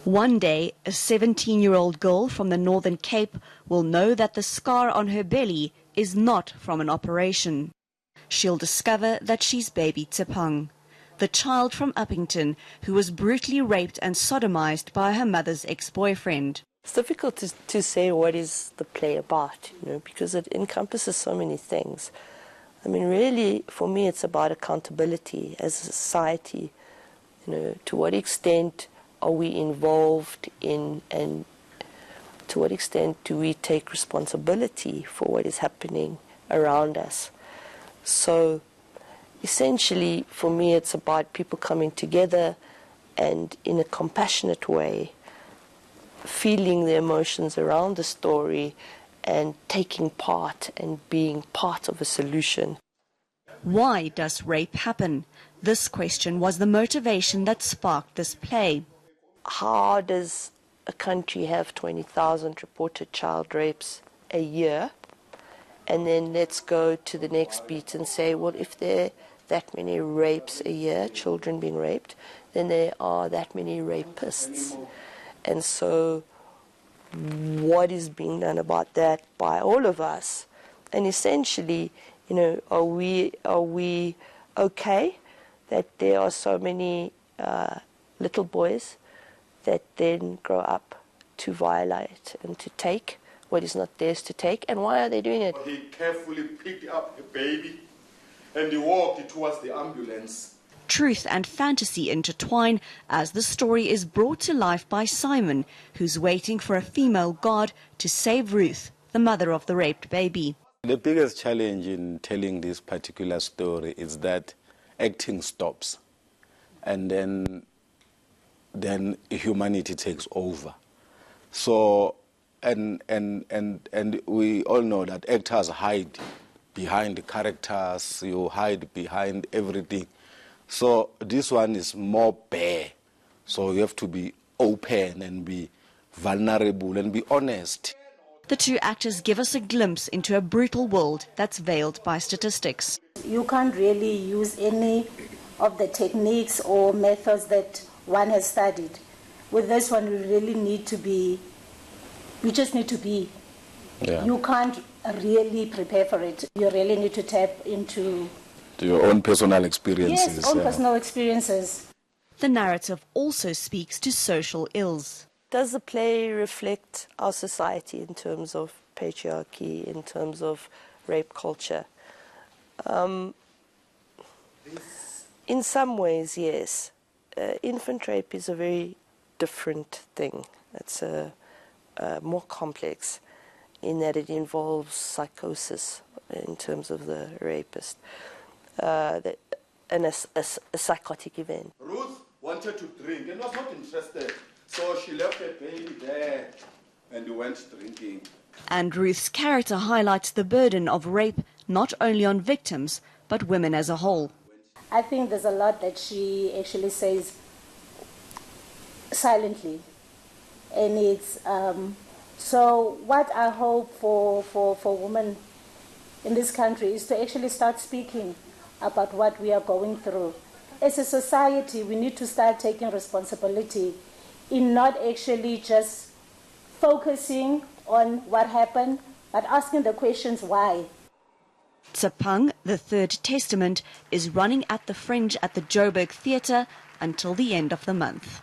One day, a 17-year-old girl from the Northern Cape will know that the scar on her belly is not from an operation. She'll discover that she's Baby Tshepang, the child from Uppington who was brutally raped and sodomized by her mother's ex-boyfriend. It's difficult to say what is the play about, because it encompasses so many things. I mean, really, for me, it's about accountability as a society. To what extent are we involved in, and to what extent do we take responsibility for what is happening around us? So, essentially, for me, it's about people coming together and, in a compassionate way, feeling the emotions around the story and taking part and being part of a solution. Why does rape happen? This question was the motivation that sparked this play. How does a country have 20,000 reported child rapes a year? And then let's go to the next beat and say, well, if there are that many rapes a year, children being raped, then there are that many rapists. And so what is being done about that by all of us? And essentially, are we okay that there are so many little boys that then grow up to violate and to take what is not theirs to take? And why are they doing it? He carefully picked up the baby and he walked towards the ambulance. Truth and fantasy intertwine as the story is brought to life by Simon, who's waiting for a female god to save Ruth, the mother of the raped baby. The biggest challenge in telling this particular story is that acting stops, and then humanity takes over. So, and we all know that actors hide behind the characters, you hide behind everything. So this one is more bare. So you have to be open and be vulnerable and be honest. The two actors give us a glimpse into a brutal world that's veiled by statistics. You can't really use any of the techniques or methods that one has studied. With this one, we really need to be, we just need to be. Yeah. You can't really prepare for it. You really need to tap into your own personal experiences. Yes, own personal experiences. The narrative also speaks to social ills. Does the play reflect our society in terms of patriarchy, in terms of rape culture? In some ways, yes. Infant rape is a very different thing. It's more complex in that it involves psychosis in terms of the rapist. And a psychotic event. Ruth wanted to drink and was not interested, so she left the baby there and went drinking. And Ruth's character highlights the burden of rape not only on victims, but women as a whole. I think there's a lot that she actually says silently. And it's, so what I hope for women in this country is to actually start speaking about what we are going through. As a society, we need to start taking responsibility in not actually just focusing on what happened, but asking the questions why. Tshepang, the Third Testament, is running at the Fringe at the Joburg Theatre until the end of the month.